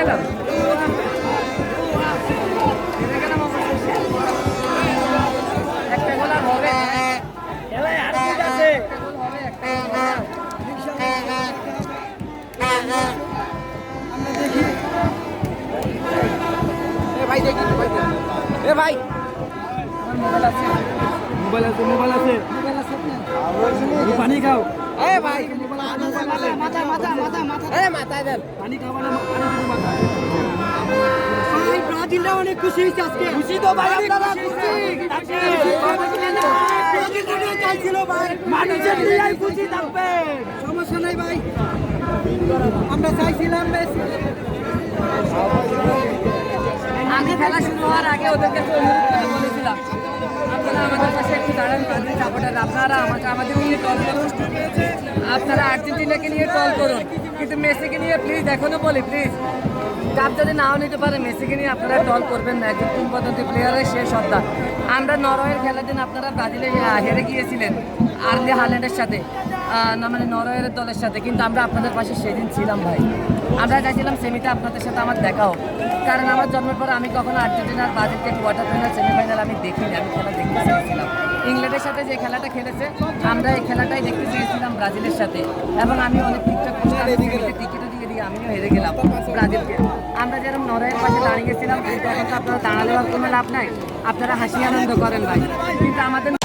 গেলাম একটা গোল আর হবে খেলায় আর ঠিক আছে ভাই দেখি এ ভাই মোবাইল আছে মোবাইল আছে মোবাইল আছে মোবাইল আছে পানি খাও এ ভাই মাথা মাথা মাথা মাথা এ মাথা দেন পানি খাও না পানি মাথা ভাই ব্রাজিলরা অনেক খুশি হইছে আজকে খুশি তো ভাই আপনারা খুশি ব্রাজিলরা চাইছিল ভাই মানুষের নিয়ে খুশি থাকবে সমস্যা নাই ভাই আমরা চাইছিলাম মেসি আগে খেলা শুরু হওয়ার আগে ওদেরকে বলেছিলাম আপনারা আমাদের পাশে একটু দাঁড়ান ব্রাজিল সাপোর্টার আপনারা আমাদের নিয়ে টল করুন আপনারা আর্জেন্টিনাকে নিয়ে টল করুন কিন্তু মেসিকে নিয়ে প্লিজ এখনো বলি প্লিজ কাপ যদি নাও নিতে পারে মেসিকে নিয়ে আপনারা টল করবেন না একজন কিংবদন্তি প্লেয়ারের শেষ সত্তা আমরা নরওয়ের খেলার দিন আপনারা ব্রাজিলে হেরে গিয়েছিলেন আর্লি হাল্যান্ডের সাথে না মানে নরওয়ের দলের সাথে কিন্তু আমরা আপনাদের পাশে সেদিন ছিলাম ভাই আমরা চাইছিলাম সেমিতে আপনাদের সাথে আমার দেখা হোক কারণ আমার জন্মের পর আমি কখনো আর্জেন্টিনার ব্রাজিলকে কোয়ার্টার ফাইনাল সেমিফাইনাল আমি দেখিনি আমি খেলা দেখতে চেয়েছিলাম ইংল্যান্ডের সাথে যে খেলাটা খেলেছে আমরা এই খেলাটাই দেখতে চেয়েছিলাম ব্রাজিলের সাথে এবং আমি অনেক টিকিটও দিয়ে দিয়ে আমিও হেরে গেলাম ব্রাজিলকে আমরা যেরকম নরওয়ের পাশে দাঁড়িয়েছিলাম তখন তো আপনারা দাঁড়ালে আর কোনো লাভ নাই আপনারা হাসি আনন্দ করেন ভাই কিন্তু আমাদের